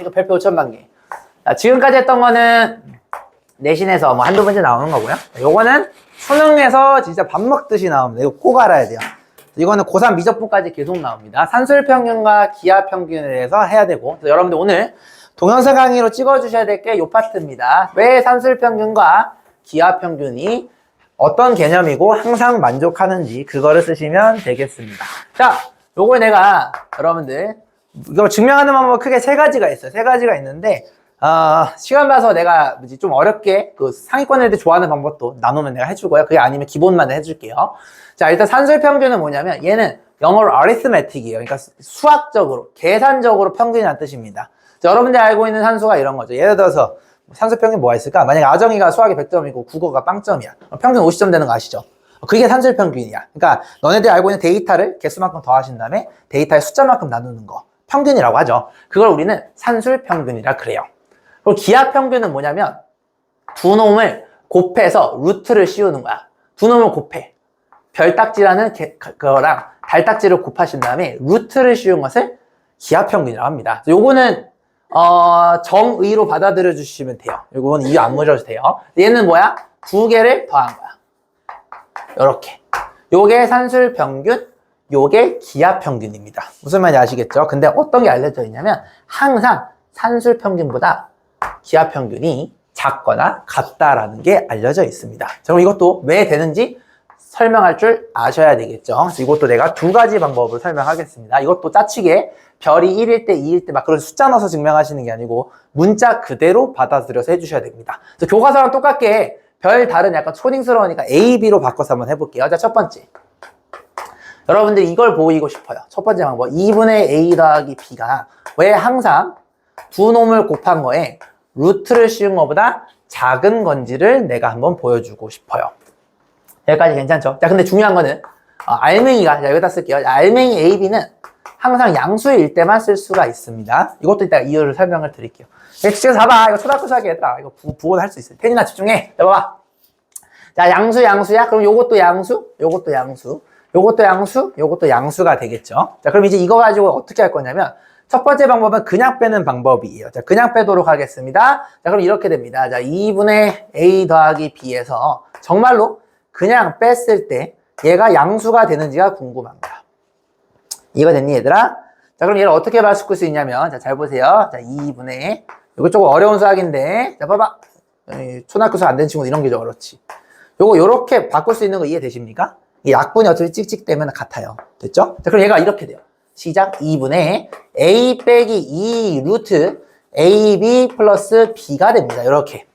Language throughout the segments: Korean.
이거 별표 5천만 개. 자, 지금까지 했던 거는 내신에서 뭐 한두 번째 나오는 거고요. 요거는 수능에서 진짜 밥 먹듯이 나옵니다. 이거 꼭 알아야 돼요. 이거는 고3 미적분까지 계속 나옵니다. 산술 평균과 기하 평균에 대해서 해야 되고, 여러분들 오늘 동영상 강의로 찍어주셔야 될 게 이 파트입니다. 왜 산술 평균과 기하 평균이 어떤 개념이고 항상 만족하는지 그거를 쓰시면 되겠습니다. 자, 요걸 내가 여러분들 이거 증명하는 방법 크게 세 가지가 있어요. 세 가지가 있는데 시간 봐서 내가 좀 어렵게 그 상위권 애들 좋아하는 방법도 나누면 내가 해주고요. 그게 아니면 기본만 해줄게요. 자, 일단 산술 평균은 뭐냐면 얘는 영어로 arithmetic이에요. 그러니까 수학적으로, 계산적으로 평균이라는 뜻입니다. 자, 여러분들이 알고 있는 산수가 이런 거죠. 예를 들어서 산술 평균 뭐가 있을까? 만약에 아정이가 수학이 100점이고 국어가 빵점이야. 평균 50점 되는 거 아시죠? 그게 산술 평균이야. 그러니까 너네들이 알고 있는 데이터를 개수만큼 더하신 다음에 데이터의 숫자만큼 나누는 거. 평균이라고 하죠. 그걸 우리는 산술 평균이라 그래요. 그리고 기하 평균은 뭐냐면 두 놈을 곱해서 루트를 씌우는 거야. 두 놈을 곱해. 별딱지라는 그거랑 달딱지를 곱하신 다음에 루트를 씌운 것을 기하 평균이라고 합니다. 요거는 정의로 받아들여 주시면 돼요. 요거는 이유 안 물어도 돼요. 얘는 뭐야? 두 개를 더한 거야. 요렇게. 요게 산술 평균, 요게 기하 평균입니다. 무슨 말인지 아시겠죠? 근데 어떤 게 알려져 있냐면 항상 산술 평균보다 기하 평균이 작거나 같다라는 게 알려져 있습니다. 자, 그럼 이것도 왜 되는지 설명할 줄 아셔야 되겠죠. 그래서 이것도 내가 두 가지 방법을 설명하겠습니다. 이것도 짜치게 별이 1일 때, 2일 때 막 그런 숫자 넣어서 증명하시는 게 아니고 문자 그대로 받아들여서 해주셔야 됩니다. 그래서 교과서랑 똑같게 별 다른 약간 초딩스러우니까 A, B로 바꿔서 한번 해볼게요. 자, 첫 번째. 여러분들 이걸 보이고 싶어요. 첫 번째 방법. 2분의 A 더하기 B가 왜 항상 두 놈을 곱한 거에 루트를 씌운 것보다 작은 건지를 내가 한번 보여주고 싶어요. 여기까지 괜찮죠? 자, 근데 중요한 거는 알맹이가, 자, 여기다 쓸게요. 알맹이 AB는 항상 양수일 때만 쓸 수가 있습니다. 이것도 이따가 이유를 설명을 드릴게요. 집에서 봐봐. 이거 초등학교 수학이 얘들아. 이거 부호는 할 수 있어요. 태진아 집중해. 자, 봐봐. 자, 양수야. 그럼 요것도 양수, 요것도 양수, 요것도 양수, 요것도 양수가 되겠죠. 자, 그럼 이제 이거 가지고 어떻게 할 거냐면 첫 번째 방법은 그냥 빼는 방법이에요. 자, 그냥 빼도록 하겠습니다. 자, 그럼 이렇게 됩니다. 자, 2분의 A 더하기 B에서 정말로 그냥 뺐을 때 얘가 양수가 되는지가 궁금한 거야. 이거 됐니, 얘들아? 자, 그럼 얘를 어떻게 바꿀 수 있냐면, 자, 잘 보세요. 자, 2분의, 이거 조금 어려운 수학인데, 자, 봐봐. 초등학교 수학 안 된 친구는 이런 게 좀 어렵지. 요거, 요렇게 바꿀 수 있는 거 이해되십니까? 이 약분이 어차피 찍찍되면 같아요. 됐죠? 자, 그럼 얘가 이렇게 돼요. 시작. 2분의 A 빼기 2 루트 AB 플러스 B가 됩니다. 이렇게.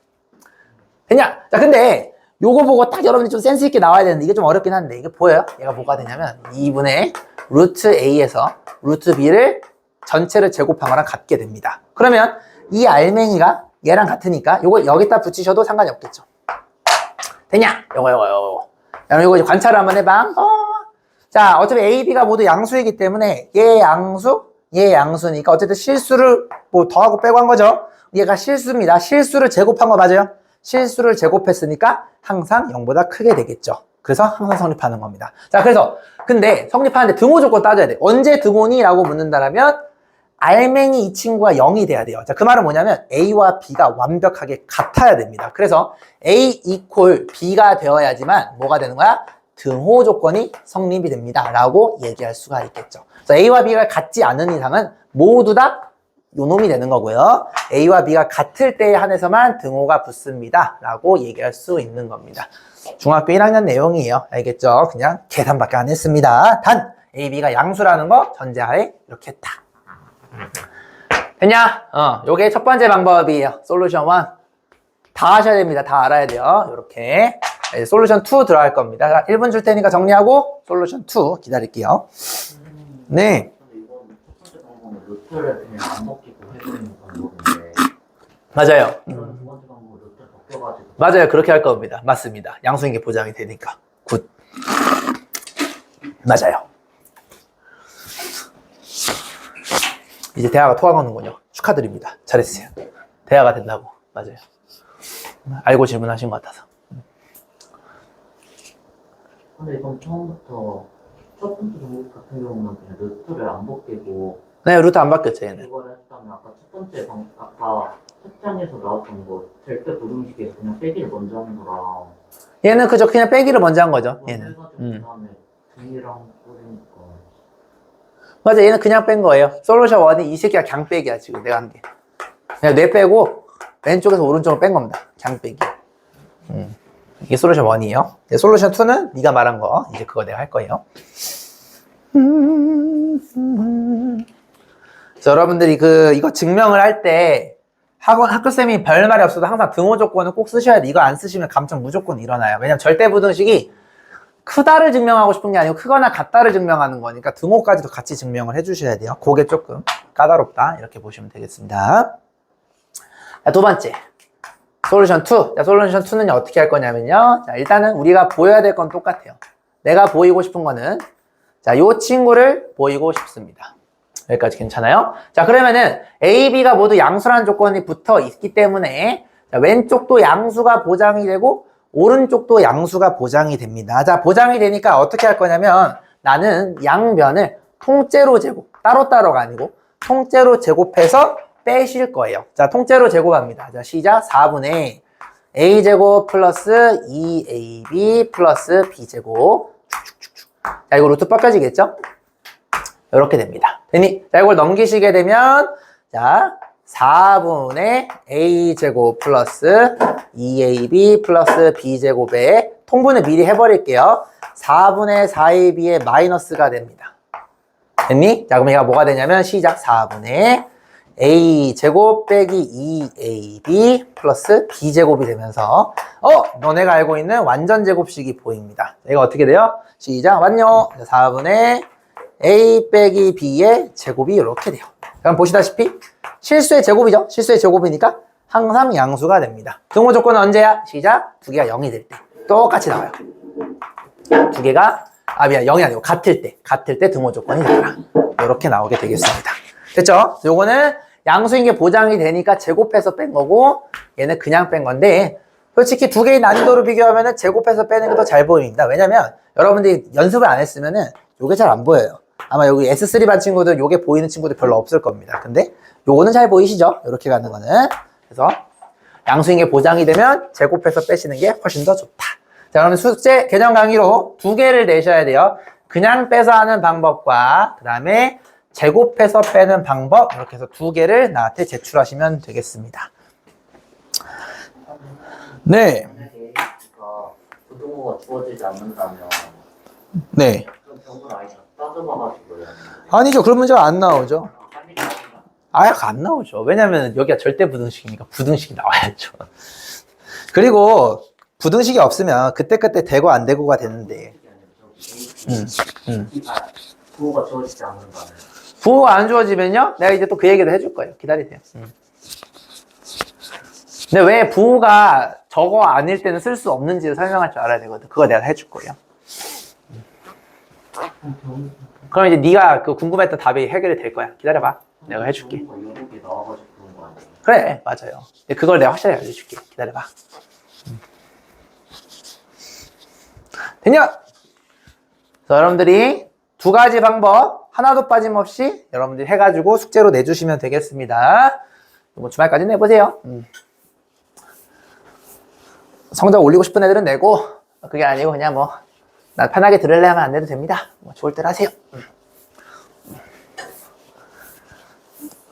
됐냐? 자, 근데, 요거 보고 딱 여러분이 좀 센스 있게 나와야 되는데 이게 좀 어렵긴 한데 이게 보여요? 얘가 뭐가 되냐면 2분의 루트 A에서 루트 B를 전체를 제곱한 거랑 같게 됩니다. 그러면 이 알맹이가 얘랑 같으니까 요거 여기다 붙이셔도 상관이 없겠죠. 됐냐? 요거. 그럼 요거 이제 관찰을 한번 해봐. 자, 어차피 A, B가 모두 양수이기 때문에 얘 양수니까 어쨌든 실수를 뭐 더하고 빼고 한 거죠. 얘가 실수입니다. 실수를 제곱한 거 맞아요? 실수를 제곱했으니까 항상 0보다 크게 되겠죠. 그래서 항상 성립하는 겁니다. 자, 그래서 근데 성립하는데 등호 조건 따져야 돼. 언제 등호니? 라고 묻는다면 알맹이 이 친구가 0이 돼야 돼요. 자, 그 말은 뭐냐면 A와 B가 완벽하게 같아야 됩니다. 그래서 A equal B가 되어야지만 뭐가 되는 거야? 등호 조건이 성립이 됩니다. 라고 얘기할 수가 있겠죠. 그래서 A와 B가 같지 않은 이상은 모두 다 요놈이 되는 거고요. A와 B가 같을 때에 한해서만 등호가 붙습니다. 라고 얘기할 수 있는 겁니다. 중학교 1학년 내용이에요. 알겠죠? 그냥 계산밖에 안 했습니다. 단 A, B가 양수라는 거 전제하에 이렇게 딱. 됐냐? 요게 첫 번째 방법이에요. 솔루션 1. 다 하셔야 됩니다. 다 알아야 돼요. 요렇게. 솔루션 2 들어갈 겁니다. 1분 줄 테니까 정리하고 솔루션 2 기다릴게요. 네. 루트를 그냥 안 먹히고 해주는 방법인데 맞아요. 이건 두 번째 방법으로 루트를 벗겨가지고 맞아요. 그렇게 할 겁니다. 맞습니다. 양수인 게 보장이 되니까. 굿. 맞아요. 이제 대화가 통하는군요. 축하드립니다. 잘했어요. 대화가 된다고. 맞아요. 알고 질문하신 것 같아서. 근데 이건 처음부터 첫 번째 방법 같은 경우는 그냥 루트를 안 벗기고 네, 루트 안 바뀌었죠, 얘는. 이걸 했다면 아까 첫 번째 아까 첫 장에서 나왔던 거 절대 부등식에서 그냥 빼기를 먼저 하는 거랑 얘는 그저 그냥 빼기를 먼저 한 거죠, 얘는. 해가지고 그다음에 V랑 뿌리니까 맞아, 얘는 그냥 뺀 거예요. 솔루션 1이 이 새끼가 그냥 빼기야, 지금 내가 한 게. 그냥 뇌 빼고 왼쪽에서 오른쪽으로 뺀 겁니다. 그냥 빼기. 이게 솔루션 1이에요. 솔루션 2는 네가 말한 거, 이제 그거 내가 할 거예요. 그래서 여러분들이 이거 증명을 할 때 학교쌤이 별말이 없어도 항상 등호 조건은 꼭 쓰셔야 돼. 이거 안 쓰시면 감점 무조건 일어나요. 왜냐면 절대부등식이 크다를 증명하고 싶은 게 아니고 크거나 같다를 증명하는 거니까 등호까지도 같이 증명을 해주셔야 돼요. 그게 조금 까다롭다. 이렇게 보시면 되겠습니다. 자, 두 번째. 솔루션 2. 자, 솔루션 2는 어떻게 할 거냐면요. 자, 일단은 우리가 보여야 될 건 똑같아요. 내가 보이고 싶은 거는 자, 요 친구를 보이고 싶습니다. 여기까지 괜찮아요? 자, 그러면은 A, B가 모두 양수라는 조건이 붙어 있기 때문에 자, 왼쪽도 양수가 보장이 되고 오른쪽도 양수가 보장이 됩니다. 자, 보장이 되니까 어떻게 할 거냐면 나는 양변을 통째로 제곱, 따로따로가 아니고 통째로 제곱해서 빼실 거예요. 자, 통째로 제곱합니다. 자, 시작. 4분의 A제곱 플러스 2AB 플러스 B제곱. 자, 이거 루트 바꿔지겠죠? 이렇게 됩니다. 됐니? 자, 이걸 넘기시게 되면, 자, 4분의 A제곱 플러스 2AB 플러스 B제곱에 통분을 미리 해버릴게요. 4분의 4AB의 마이너스가 됩니다. 됐니? 자, 그럼 얘가 뭐가 되냐면, 시작. 4분의 A제곱 빼기 2AB 플러스 B제곱이 되면서, 너네가 알고 있는 완전 제곱식이 보입니다. 얘가 어떻게 돼요? 시작. 완료. 4분의 A 빼기 B의 제곱이 이렇게 돼요. 그럼 보시다시피 실수의 제곱이죠. 실수의 제곱이니까 항상 양수가 됩니다. 등호 조건은 언제야? 시작. 두 개가 0이 될 때. 똑같이 나와요. 두 개가 미안 0이 아니고 같을 때 등호 조건이 나와라. 이렇게 나오게 되겠습니다. 됐죠? 요거는 양수인 게 보장이 되니까 제곱해서 뺀 거고 얘는 그냥 뺀 건데 솔직히 두 개의 난이도를 비교하면 제곱해서 빼는 게 더 잘 보입니다. 왜냐면 여러분들이 연습을 안 했으면은 요게 잘 안 보여요. 아마 여기 S3 반 친구들 요게 보이는 친구들 별로 없을 겁니다. 근데 요거는 잘 보이시죠? 이렇게 가는 거는. 그래서 양수인 게 보장이 되면 제곱해서 빼시는 게 훨씬 더 좋다. 자, 그러면 숙제 개념 강의로 두 개를 내셔야 돼요. 그냥 빼서 하는 방법과 그 다음에 제곱해서 빼는 방법, 이렇게 해서 두 개를 나한테 제출하시면 되겠습니다. 네. 만약에 부등호가 주어지지 않는다면 네. 그럼 병을 아예 따져봐가지고요. 아니죠. 그런 문제가 안 나오죠. 아예 안 나오죠. 왜냐면 여기가 절대 부등식이니까 부등식이 나와야죠. 그리고 부등식이 없으면 그때그때 되고 안 되고가 되는데. 부호가 주어지지 않는다면 부호가 안 주어지면요? 내가 이제 또 그 얘기도 해줄 거예요. 기다리세요. 근데 왜 부호가 저거 아닐 때는 쓸 수 없는지를 설명할 줄 알아야 되거든. 그거 내가 해줄 거예요. 그럼 이제 네가 그 궁금했던 답이 해결이 될 거야. 기다려봐. 내가 해줄게. 여러 개 나와가지고 그런 거 아니에요? 그래, 맞아요. 그걸 내가 확실하게 알려줄게. 기다려봐. 됐냐? 그래서 여러분들이 두 가지 방법 하나도 빠짐없이 여러분들이 해가지고 숙제로 내주시면 되겠습니다. 뭐 주말까지 내보세요. 성적 올리고 싶은 애들은 내고 그게 아니고 그냥 뭐 나 편하게 들을래 하면 안 내도 됩니다. 뭐 좋을 대로 하세요.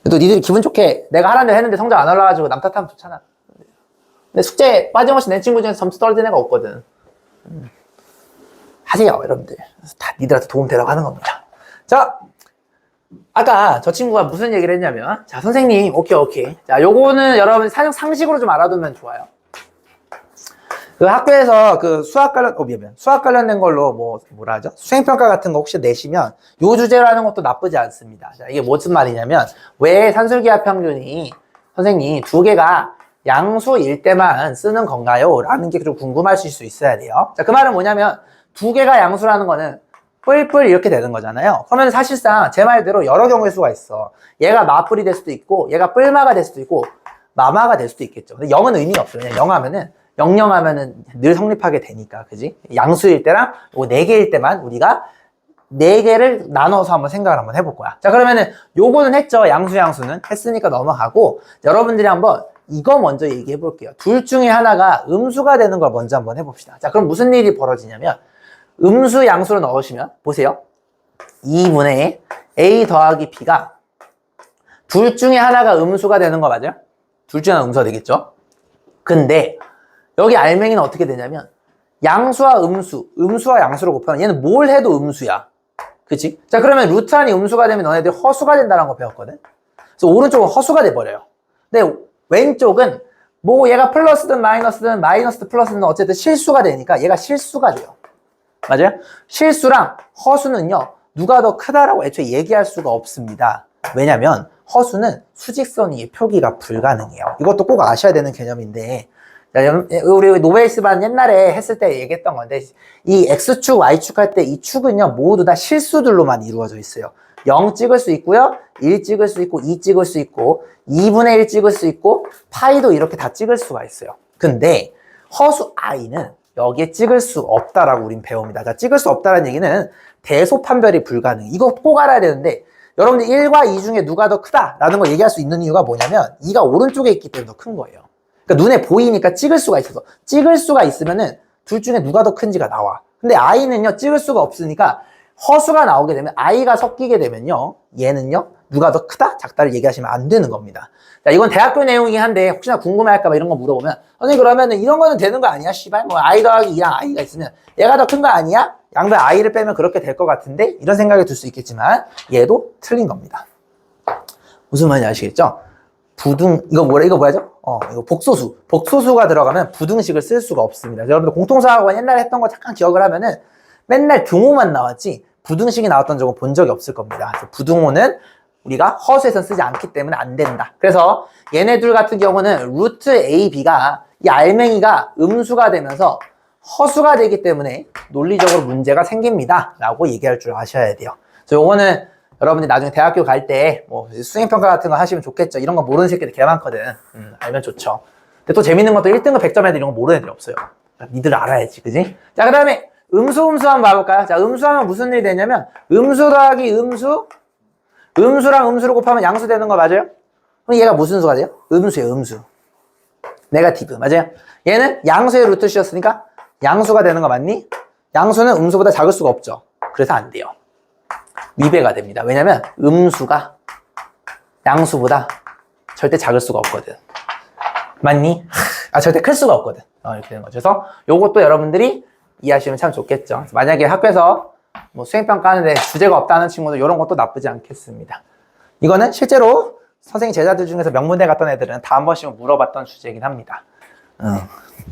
또 니들이 기분 좋게 내가 하라는 대로 했는데 성적 안 올라가지고 남 탓하면 좋잖아. 근데 숙제 빠짐없이 낸 친구 중에서 점수 떨어진 애가 없거든. 하세요, 여러분들. 다 니들한테 도움 되라고 하는 겁니다. 자, 아까 저 친구가 무슨 얘기를 했냐면, 자, 선생님, 오케이. 자, 요거는 여러분 상식으로 좀 알아두면 좋아요. 그 학교에서 그 수학 관련된 걸로 뭐라 하죠? 수행평가 같은 거 혹시 내시면 요 주제로 하는 것도 나쁘지 않습니다. 자, 이게 무슨 말이냐면, 왜 산술기하 평균이 선생님 두 개가 양수일 때만 쓰는 건가요? 라는 게 좀 궁금하실 수 있어야 돼요. 자, 그 말은 뭐냐면, 두 개가 양수라는 거는 뿔뿔 이렇게 되는 거잖아요. 그러면 사실상 제 말대로 여러 경우의 수가 있어. 얘가 마뿔이 될 수도 있고, 얘가 뿔마가 될 수도 있고, 마마가 될 수도 있겠죠. 근데 0은 의미가 없어요. 그냥 0 하면은, 0하면은 늘 성립하게 되니까, 그지? 양수일 때랑, 요거 4개일 때만 우리가 4개를 나눠서 한번 생각을 한번 해볼 거야. 자, 그러면은 요거는 했죠. 양수는 했으니까 넘어가고, 여러분들이 한번 이거 먼저 얘기해 볼게요. 둘 중에 하나가 음수가 되는 걸 먼저 한번 해봅시다. 자, 그럼 무슨 일이 벌어지냐면 음수 양수로 넣으시면 보세요. 2분의 a 더하기 b가 둘 중에 하나가 음수가 되는 거 맞아요? 둘 중에 하나 음수가 되겠죠? 근데 여기 알맹이는 어떻게 되냐면 양수와 음수와 양수를 곱하면 얘는 뭘 해도 음수야. 그치? 자, 그러면 루트 안이 음수가 되면 너네들 허수가 된다는 거 배웠거든? 그래서 오른쪽은 허수가 돼버려요. 근데 왼쪽은 뭐 얘가 플러스든 마이너스든 플러스든 어쨌든 실수가 되니까 얘가 실수가 돼요. 맞아요? 실수랑 허수는요, 누가 더 크다라고 애초에 얘기할 수가 없습니다. 왜냐면 허수는 수직선 위에 표기가 불가능해요. 이것도 꼭 아셔야 되는 개념인데, 우리 노베이스반 옛날에 했을 때 얘기했던 건데, 이 X축, Y축 할 때 이 축은요, 모두 다 실수들로만 이루어져 있어요. 0 찍을 수 있고요, 1 찍을 수 있고, 2 찍을 수 있고, 2분의 1 찍을 수 있고, 파이도 이렇게 다 찍을 수가 있어요. 근데 허수 I는 여기에 찍을 수 없다라고 우린 배웁니다. 자, 찍을 수 없다는 얘기는 대소 판별이 불가능. 이거 꼭 알아야 되는데, 여러분들 1과 2 중에 누가 더 크다라는 걸 얘기할 수 있는 이유가 뭐냐면 2가 오른쪽에 있기 때문에 더 큰 거예요. 그러니까 눈에 보이니까 찍을 수가 있어서 찍을 수가 있으면은 둘 중에 누가 더 큰지가 나와. 근데 I는요 찍을 수가 없으니까 허수가 나오게 되면 I가 섞이게 되면요 얘는요 누가 더 크다 작다를 얘기하시면 안 되는 겁니다. 자, 이건 대학교 내용이긴 한데 혹시나 궁금해할까 봐 이런 거 물어보면 선생님 그러면은 이런 거는 되는 거 아니야? 씨발 뭐 I 더하기 2랑 I가 있으면 얘가 더 큰 거 아니야? 양변 I를 빼면 그렇게 될 것 같은데 이런 생각이 들 수 있겠지만 얘도 틀린 겁니다. 무슨 말인지 아시겠죠? 이거 뭐라죠? 이거 복소수가 들어가면 부등식을 쓸 수가 없습니다. 여러분들 공통수학원 옛날에 했던 거 잠깐 기억을 하면은 맨날 등호만 나왔지 부등식이 나왔던 적은 본 적이 없을 겁니다. 그래서 부등호는 우리가 허수에선 쓰지 않기 때문에 안 된다. 그래서 얘네들 같은 경우는 루트 a, b가 이 알맹이가 음수가 되면서 허수가 되기 때문에 논리적으로 문제가 생깁니다. 라고 얘기할 줄 아셔야 돼요. 그래서 요거는 여러분들이 나중에 대학교 갈 때 뭐 수행평가 같은 거 하시면 좋겠죠. 이런 거 모르는 새끼들 개 많거든. 알면 좋죠. 근데 또 재밌는 것도 1등급 100점 애들 이런 거 모르는 애들이 없어요. 니들 알아야지, 그지? 자, 그 다음에 음수 한번 봐볼까요? 자, 음수하면 무슨 일이 되냐면 음수 더하기 음수랑 음수를 곱하면 양수 되는 거 맞아요? 그럼 얘가 무슨 수가 돼요? 음수예요, 음수. 네거티브, 맞아요? 얘는 양수의 루트 씌었으니까 양수가 되는 거 맞니? 양수는 음수보다 작을 수가 없죠. 그래서 안 돼요. 위배가 됩니다. 왜냐면 음수가 양수보다 절대 작을 수가 없거든. 맞니? 절대 클 수가 없거든. 이렇게 되는 거죠. 그래서 요것도 여러분들이 이해하시면 참 좋겠죠. 그래서 만약에 학교에서 뭐 수행평가 하는데 주제가 없다는 친구들 이런 것도 나쁘지 않겠습니다. 이거는 실제로 선생님 제자들 중에서 명문대 갔던 애들은 다 한 번씩은 물어봤던 주제이긴 합니다.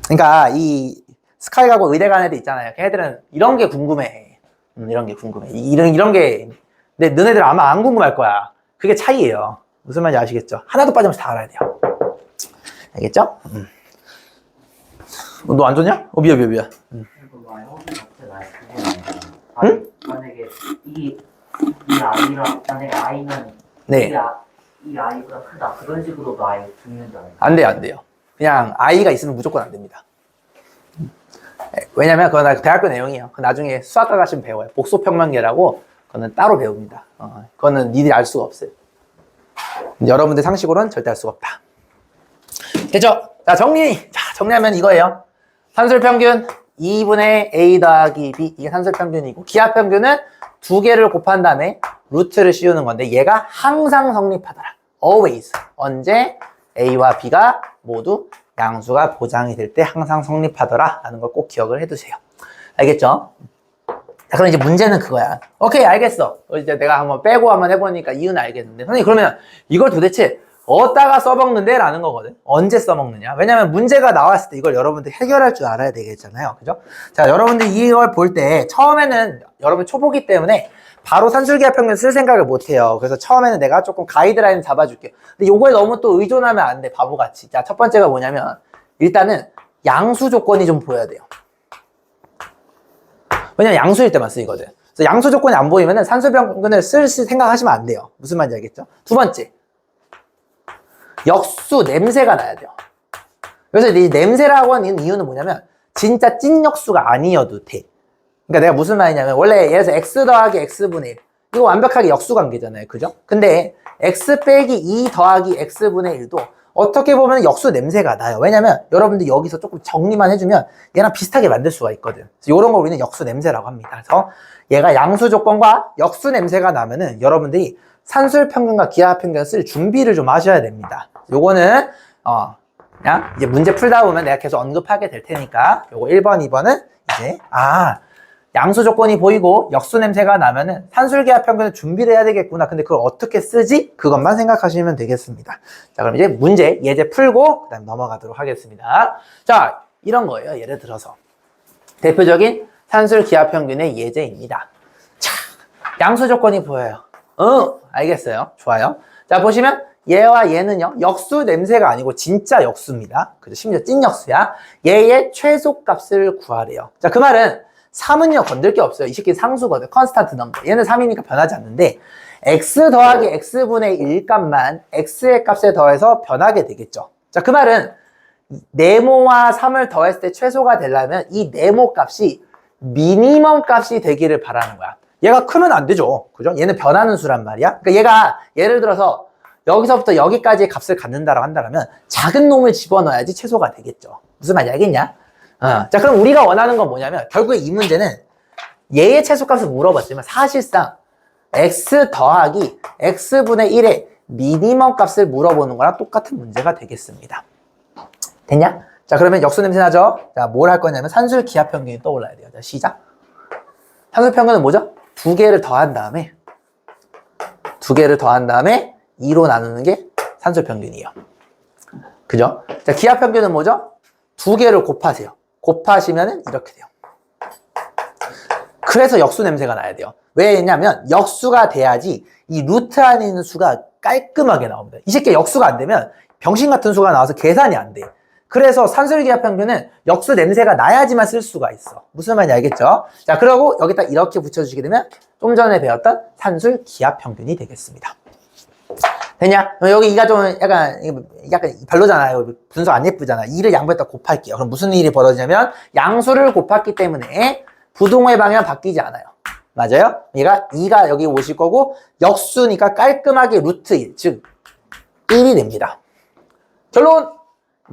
그러니까 이 스카이 가고 의대 가는 애들 있잖아요. 걔네들은 이런 게 궁금해. 이런 게 궁금해. 이런 게 근데 너네들 아마 안 궁금할 거야. 그게 차이예요. 무슨 말인지 아시겠죠? 하나도 빠짐없이 다 알아야 돼요. 알겠죠? 너 안 좋냐? 미안. 응? 만약에 이 아이랑 만약에 아이는 네. 이 아이보다 크다 그런 식으로도 아이 죽는다. 안 돼요. 그냥 아이가 있으면 무조건 안 됩니다. 왜냐면 그건 대학교 내용이에요. 나중에 수학과 가시면 배워요. 복소평면계라고 그거는 따로 배웁니다. 그거는 니들이 알 수가 없어요. 여러분들 상식으로는 절대 알 수가 없다. 됐죠? 자, 정리하면 이거예요. 산술평균 2분의 a 더하기 b 이게 산술평균이고 기하평균은 두 개를 곱한 다음에 루트를 씌우는 건데 얘가 항상 성립하더라. always. 언제 a와 b가 모두 양수가 보장이 될 때 항상 성립하더라 라는 걸 꼭 기억을 해두세요. 알겠죠? 자, 그럼 이제 문제는 그거야. 오케이, 알겠어. 이제 내가 한번 빼고 한번 해보니까 이유는 알겠는데 선생님 그러면 이걸 도대체 어디다가 써먹는데? 라는 거거든. 언제 써먹느냐? 왜냐면 문제가 나왔을 때 이걸 여러분들 해결할 줄 알아야 되겠잖아요. 그죠? 자, 여러분들 이걸 볼 때 처음에는 여러분 초보기 때문에 바로 산술기하평균 쓸 생각을 못 해요. 그래서 처음에는 내가 조금 가이드라인 잡아줄게요. 근데 요거에 너무 또 의존하면 안 돼. 바보같이. 자, 첫 번째가 뭐냐면 일단은 양수 조건이 좀 보여야 돼요. 왜냐면 양수일 때만 쓰이거든. 그래서 양수 조건이 안 보이면은 산술평균을 쓸 생각하시면 안 돼요. 무슨 말인지 알겠죠? 두 번째. 역수 냄새가 나야 돼요. 그래서 이 냄새라고 하는 이유는 뭐냐면 진짜 찐 역수가 아니어도 돼. 그러니까 내가 무슨 말이냐면 원래 예를 들어서 x 더하기 x분의 1 이거 완벽하게 역수 관계잖아요. 그죠? 근데 x 빼기 2 더하기 x분의 1도 어떻게 보면 역수 냄새가 나요. 왜냐면 여러분들 여기서 조금 정리만 해주면 얘랑 비슷하게 만들 수가 있거든. 그래서 이런 거 우리는 역수 냄새라고 합니다. 그래서 얘가 양수 조건과 역수 냄새가 나면은 여러분들이 산술 평균과 기하 평균을 쓸 준비를 좀 하셔야 됩니다. 요거는 그냥 이제 문제 풀다 보면 내가 계속 언급하게 될 테니까 요거 1번, 2번은 이제 양수 조건이 보이고 역수 냄새가 나면은 산술 기하 평균을 준비를 해야 되겠구나. 근데 그걸 어떻게 쓰지? 그것만 생각하시면 되겠습니다. 자, 그럼 이제 문제 예제 풀고 그다음 넘어가도록 하겠습니다. 자, 이런 거예요. 예를 들어서 대표적인 산술 기하 평균의 예제입니다. 자, 양수 조건이 보여요. 알겠어요. 좋아요. 자, 보시면 얘와 얘는요, 역수 냄새가 아니고 진짜 역수입니다. 그죠? 심지어 찐 역수야. 얘의 최소값을 구하래요. 자, 그 말은 3은요, 건들 게 없어요. 이 새끼는 상수거든. 컨스탄트 넘버. 얘는 3이니까 변하지 않는데, x 더하기 x분의 1 값만 x의 값에 더해서 변하게 되겠죠. 자, 그 말은 네모와 3을 더했을 때 최소가 되려면 이 네모 값이 미니멈 값이 되기를 바라는 거야. 얘가 크면 안 되죠. 그죠? 얘는 변하는 수란 말이야. 그러니까 얘가 예를 들어서 여기서부터 여기까지의 값을 갖는다라고 한다면 작은 놈을 집어넣어야지 최소가 되겠죠. 무슨 말인지 알겠냐? 자, 그럼 우리가 원하는 건 뭐냐면 결국에 이 문제는 얘의 최소값을 물어봤지만 사실상 x 더하기 x분의 1의 미니멈 값을 물어보는 거랑 똑같은 문제가 되겠습니다. 됐냐? 자, 그러면 역수 냄새 나죠? 자, 뭘 할 거냐면 산술 기하 평균이 떠올라야 돼요. 자, 시작. 산술 평균은 뭐죠? 두 개를 더한 다음에 2로 나누는 게 산술 평균이에요. 그죠? 자, 기하 평균은 뭐죠? 두 개를 곱하세요. 곱하시면 이렇게 돼요. 그래서 역수 냄새가 나야 돼요. 왜냐면 역수가 돼야지 이 루트 안에 있는 수가 깔끔하게 나옵니다. 이 새끼 역수가 안 되면 병신 같은 수가 나와서 계산이 안 돼. 그래서 산술 기하 평균은 역수 냄새가 나야지만 쓸 수가 있어. 무슨 말인지 알겠죠? 자, 그러고 여기다 이렇게 붙여주시게 되면 좀 전에 배웠던 산술 기하 평균이 되겠습니다. 됐냐? 여기 이가 좀 약간 별로잖아요. 분석 안 예쁘잖아. 2를 양보에다 곱할게요. 그럼 무슨 일이 벌어지냐면 양수를 곱했기 때문에 부동호의 방향은 바뀌지 않아요. 맞아요? 얘가 2가 여기 오실 거고 역수니까 깔끔하게 루트 1, 즉 1이 됩니다. 결론!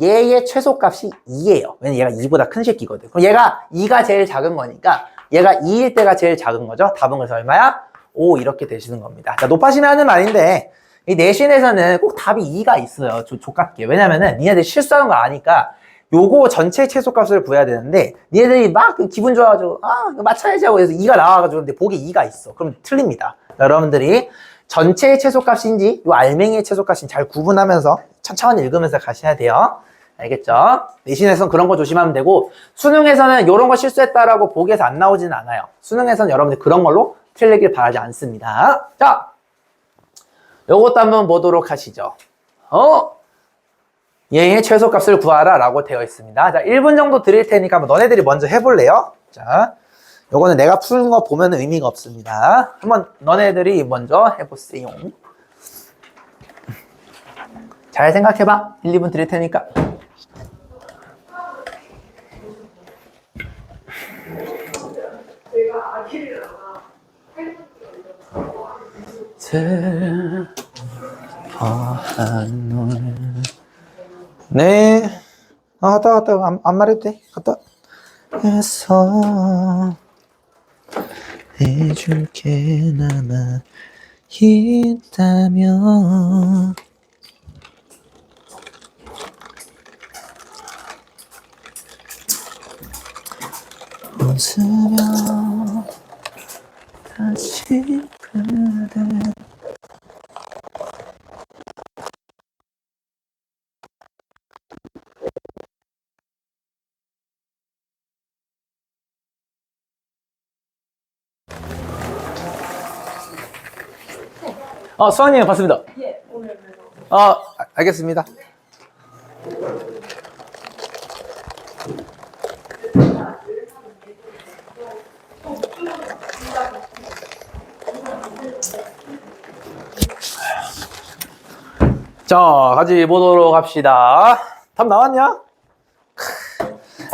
얘의 최소값이 2예요. 왜냐면 얘가 2보다 큰 새끼거든. 그럼 얘가 2가 제일 작은 거니까 얘가 2일 때가 제일 작은 거죠. 답은 그래서 얼마야? 5 이렇게 되시는 겁니다. 자, 높아시면 하는 말인데 이 내신에서는 꼭 답이 2가 있어요. 족같게. 왜냐면은 니네들이 실수하는 거 아니까 요거 전체 최소값을 구해야 되는데 니네들이 막 기분 좋아가지고 이거 맞춰야지 하고 해서 2가 나와가지고 근데 보기에 2가 있어. 그럼 틀립니다. 여러분들이 전체의 최소값인지 요 알맹이의 최소값인지 잘 구분하면서 천천히 읽으면서 가셔야 돼요. 알겠죠? 내신에서는 그런 거 조심하면 되고 수능에서는 이런 거 실수했다라고 보기에서 안 나오지는 않아요. 수능에서는 여러분들 그런 걸로 틀리길 바라지 않습니다. 자, 요것도 한번 보도록 하시죠. 얘의 최소값을 구하라 라고 되어 있습니다. 자, 1분 정도 드릴 테니까 한번 너네들이 먼저 해볼래요? 자, 요거는 내가 푸는 거 보면 의미가 없습니다. 한번 너네들이 먼저 해보세요. 잘 생각해봐. 1, 2분 드릴 테니까. 네. 갔다. 안 말해도 돼. 갔다. 해서 해줄 게 남아 있다면 웃으며 다시 그대 수학님 봤습니다. 예, 오늘 그래서. 알겠습니다. 자, 같이 보도록 합시다. 답 나왔냐?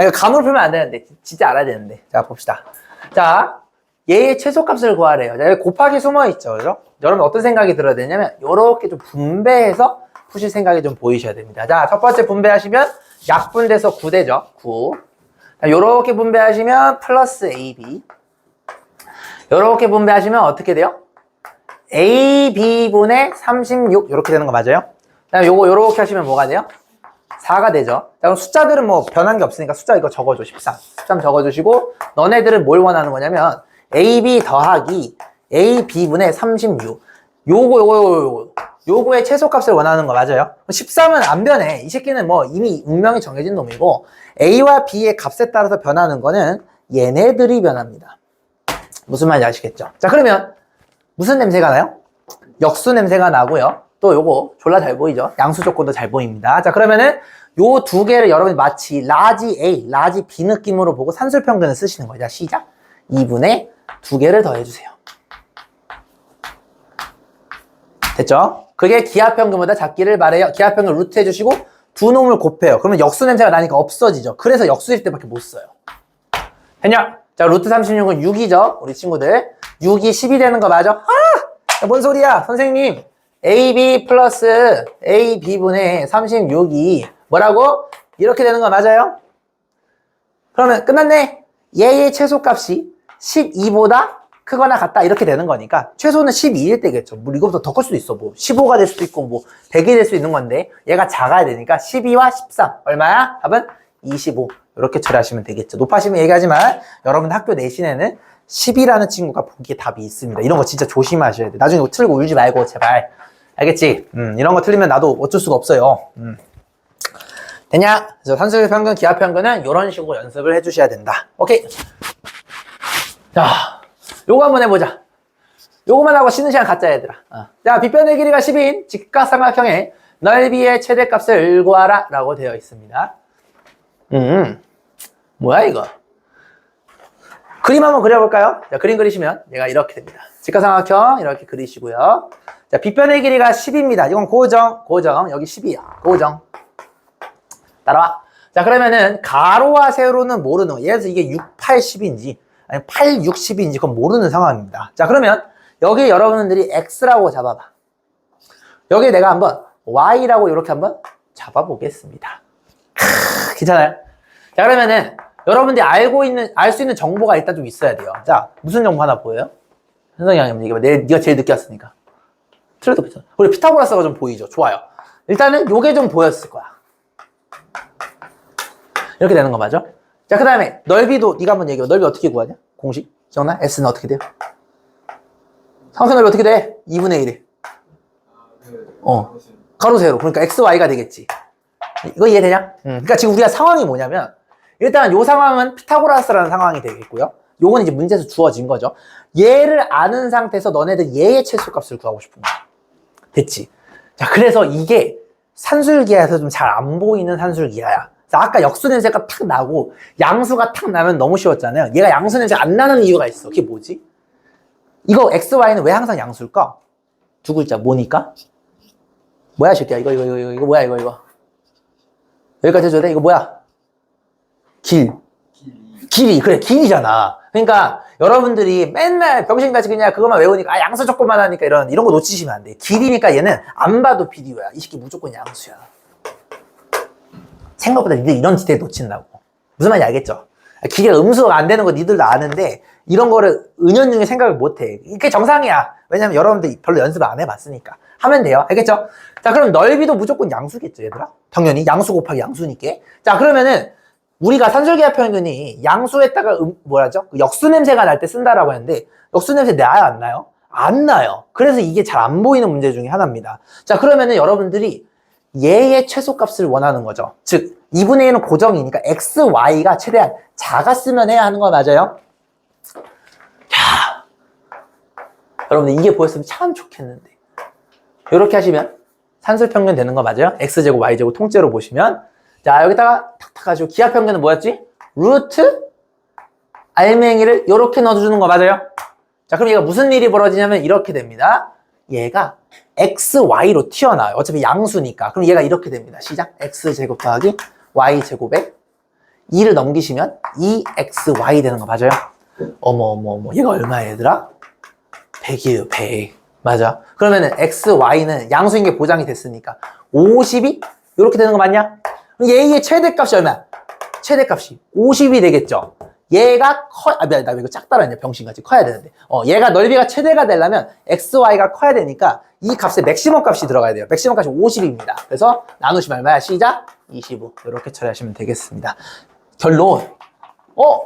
이거 감으로 풀면 안 되는데 진짜 알아야 되는데. 자, 봅시다. 자, 얘의 최소값을 구하래요. 자, 여기 곱하기 숨어있죠. 그죠? 여러분 어떤 생각이 들어야 되냐면 요렇게 좀 분배해서 푸실 생각이 좀 보이셔야 됩니다. 자, 첫 번째 분배하시면 약분돼서 9되죠. 9. 자, 요렇게 분배하시면 플러스 AB. 요렇게 분배하시면 어떻게 돼요? AB분의 36 요렇게 되는 거 맞아요? 그다음에 요거 요렇게 하시면 뭐가 돼요? 4가 되죠. 자, 그럼 숫자들은 뭐 변한 게 없으니까 숫자 이거 적어줘. 13 적어주시고 너네들은 뭘 원하는 거냐면 AB 더하기 AB분의 36 요거의 최소값을 원하는 거 맞아요? 13은 안 변해. 이 새끼는 뭐 이미 운명이 정해진 놈이고 A와 B의 값에 따라서 변하는 거는 얘네들이 변합니다. 무슨 말인지 아시겠죠? 자, 그러면 무슨 냄새가 나요? 역수 냄새가 나고요. 또 요거 졸라 잘 보이죠? 양수 조건도 잘 보입니다. 자, 그러면은 요 두 개를 여러분이 마치 라지 A, 라지 B 느낌으로 보고 산술평균을 쓰시는 거예요. 자, 시작. 2분의 두 개를 더해주세요. 됐죠? 그게 기하평균보다 작기를 바래요. 기하평균 루트 해주시고 두 놈을 곱해요. 그러면 역수 냄새가 나니까 없어지죠. 그래서 역수일 때밖에 못 써요. 됐냐? 자, 루트 36은 6이죠. 우리 친구들. 6이 10이 되는 거 맞아? 아! 뭔 소리야? 선생님. AB 플러스 AB분의 36이 뭐라고? 이렇게 되는 거 맞아요? 그러면 끝났네. 얘의 최소값이 12보다 크거나 같다 이렇게 되는 거니까 최소는 12일 때겠죠. 뭐 이거보다 더 클 수도 있어. 뭐 15가 될 수도 있고 뭐 100이 될 수 있는 건데 얘가 작아야 되니까 12와 13 얼마야? 답은 25 이렇게 처리하시면 되겠죠. 높아시면 얘기하지만 여러분 학교 내신에는 10이라는 친구가 보기에 답이 있습니다. 이런 거 진짜 조심하셔야 돼. 나중에 이거 틀고 울지 말고 제발. 알겠지? 이런 거 틀리면 나도 어쩔 수가 없어요. 됐냐? 그래서 산술평균, 기하평균은 이런 식으로 연습을 해주셔야 된다. 오케이. 자, 요거 한번 해보자. 요거만 하고 쉬는 시간 갖자, 얘들아. 자, 빗변의 길이가 10인 직각삼각형의 넓이의 최대값을 구하라 라고 되어 있습니다. 뭐야 이거? 그림 한번 그려볼까요? 자, 그림 그리시면 얘가 이렇게 됩니다. 직각삼각형 이렇게 그리시고요. 자, 빗변의 길이가 10입니다. 이건 고정, 여기 10이야. 고정. 따라와. 자, 그러면은 가로와 세로는 모르는 거. 예를 들어서 이게 6, 8, 10인지 아니 8, 6, 10인지 그건 모르는 상황입니다. 자, 그러면 여기 여러분들이 X라고 잡아봐. 여기 내가 한번 Y라고 이렇게 한번 잡아보겠습니다. 괜찮아요? 자, 그러면은 여러분들이 알 수 있는 정보가 일단 좀 있어야 돼요. 자, 무슨 정보 하나 보여요? 현성이 형님, 이거 네가 제일 늦게 왔으니까. 틀려도 괜찮아. 우리 피타고라스가 좀 보이죠? 좋아요. 일단은 요게 좀 보였을 거야. 이렇게 되는 거 맞아? 자, 그 다음에 넓이도 네가 한번 얘기해. 넓이 어떻게 구하냐? 공식 기억나? S는 어떻게 돼요? 삼각형 넓이 어떻게 돼? 2분의 1에 가로 세로. 그러니까 X, Y가 되겠지. 이거 이해되냐? 그러니까 지금 우리가 상황이 뭐냐면 일단 요 상황은 피타고라스라는 상황이 되겠고요. 요건 이제 문제에서 주어진 거죠. 얘를 아는 상태에서 너네들 얘의 최소값을 구하고 싶은 거야. 됐지? 자, 그래서 이게 산술기하에서 좀 잘 안 보이는 산술기하야. 자, 아까 역수 냄새가 탁 나고 양수가 탁 나면 너무 쉬웠잖아요. 얘가 양수 냄새가 안 나는 이유가 있어. 그게 뭐지? 이거 X, Y는 왜 항상 양수일까? 두 글자 뭐니까? 뭐야, 새끼야? 이거 뭐야, 이거. 여기까지 해줘야 돼? 이거 뭐야? 길이. 그래, 길이잖아. 그러니까 여러분들이 맨날 병신같이 그냥 그것만 외우니까 양수 조건만 하니까 이런 거 놓치시면 안 돼. 길이니까 얘는 안 봐도 비디오야. 이 새끼 무조건 양수야. 생각보다 니들 이런 지대에 놓친다고. 무슨 말인지 알겠죠? 길이가 음수가 안 되는 거 니들도 아는데 이런 거를 은연중에 생각을 못 해. 이게 정상이야. 왜냐면 여러분들 별로 연습을 안 해봤으니까. 하면 돼요. 알겠죠? 자, 그럼 넓이도 무조건 양수겠죠, 얘들아? 당연히 양수 곱하기 양수니까. 자, 그러면은 우리가 산술기하평균이 양수에다가 뭐라죠? 역수 냄새가 날 때 쓴다라고 했는데 역수 냄새 나요, 안 나요? 안 나요. 그래서 이게 잘 안 보이는 문제 중에 하나입니다. 자, 그러면은 여러분들이 얘의 최소값을 원하는 거죠. 즉 2분의 1은 고정이니까 x, y가 최대한 작았으면 해야 하는 거 맞아요? 자, 여러분들 이게 보였으면 참 좋겠는데 이렇게 하시면 산술평균 되는 거 맞아요? x제곱, y제곱 통째로 보시면 자, 여기다가 탁탁 가지고 기하평균은 뭐였지? 루트 알맹이를 이렇게 넣어주는 거 맞아요? 자, 그럼 얘가 무슨 일이 벌어지냐면 이렇게 됩니다. 얘가 x, y로 튀어나와요. 어차피 양수니까. 그럼 얘가 이렇게 됩니다. 시작. x제곱 더하기 y제곱에 2를 넘기시면 2xy 되는 거 맞아요? 어머. 얘가 얼마야, 얘들아? 100이에요, 100. 맞아. 그러면은 x, y는 양수인 게 보장이 됐으니까 50이 이렇게 되는 거 맞냐? 그럼 얘의 최대값이 얼마야? 최대값이 50이 되겠죠. 얘가 나 이거 작다라 했네. 병신같이 커야 되는데. 얘가 넓이가 최대가 되려면 x, y가 커야 되니까 이 값에 맥시멈 값이 들어가야 돼요. 맥시멈 값이 50입니다. 그래서 나누시면 얼마야? 시작 25. 이렇게 처리하시면 되겠습니다. 결론.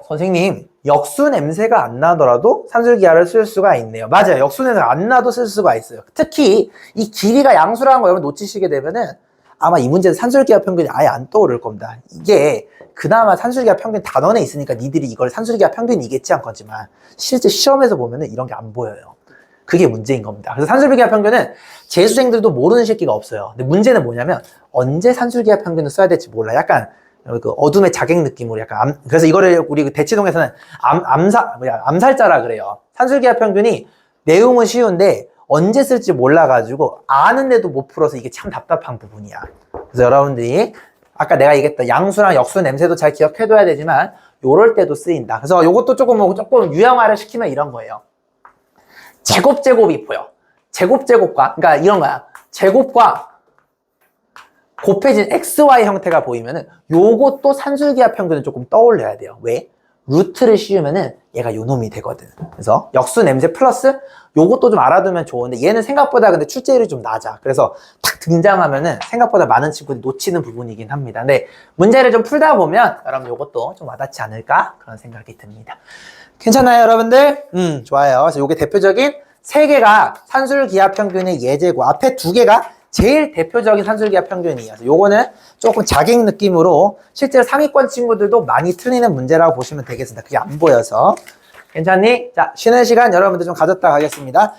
선생님, 역수 냄새가 안 나더라도 산술기하를 쓸 수가 있네요. 맞아요. 역수 냄새가 안 나도 쓸 수가 있어요. 특히 이 길이가 양수라는 거 여러분 놓치시게 되면은 아마 이 문제는 산술기하 평균이 아예 안 떠오를 겁니다. 이게 그나마 산술기하 평균 단원에 있으니까 니들이 이걸 산술기하 평균이겠지 한 거지만 실제 시험에서 보면은 이런 게 안 보여요. 그게 문제인 겁니다. 그래서 산술기하 평균은 재수생들도 모르는 새끼가 없어요. 근데 문제는 뭐냐면 언제 산술기하 평균을 써야 될지 몰라. 약간 그 어둠의 자객 느낌으로 약간 그래서 이거를 우리 그 대치동에서는 암살자라 그래요. 산술기하 평균이 내용은 쉬운데 언제 쓸지 몰라가지고 아는데도 못 풀어서 이게 참 답답한 부분이야. 그래서 여러분들이 아까 내가 얘기했던 양수랑 역수 냄새도 잘 기억해둬야 되지만 요럴 때도 쓰인다. 그래서 요것도 조금 유형화를 시키면 이런 거예요. 제곱이 보여. 제곱과 그러니까 이런 거야. 제곱과 곱해진 XY 형태가 보이면은 요것도 산술기하 평균을 조금 떠올려야 돼요. 왜? 루트를 씌우면은 얘가 요 놈이 되거든. 그래서 역수 냄새 플러스 요것도 좀 알아두면 좋은데 얘는 생각보다 근데 출제율이 좀 낮아. 그래서 탁 등장하면은 생각보다 많은 친구들이 놓치는 부분이긴 합니다. 근데 문제를 좀 풀다 보면 여러분 요것도 좀 와닿지 않을까 그런 생각이 듭니다. 괜찮아요, 여러분들? 좋아요. 그래서 요게 대표적인 3개가 산술기하 평균의 예제고 앞에 2개가 제일 대표적인 산술기하 평균이에요. 요거는 조금 자객 느낌으로 실제로 상위권 친구들도 많이 틀리는 문제라고 보시면 되겠습니다. 그게 안 보여서. 괜찮니? 자, 쉬는 시간 여러분들 좀 가졌다 가겠습니다.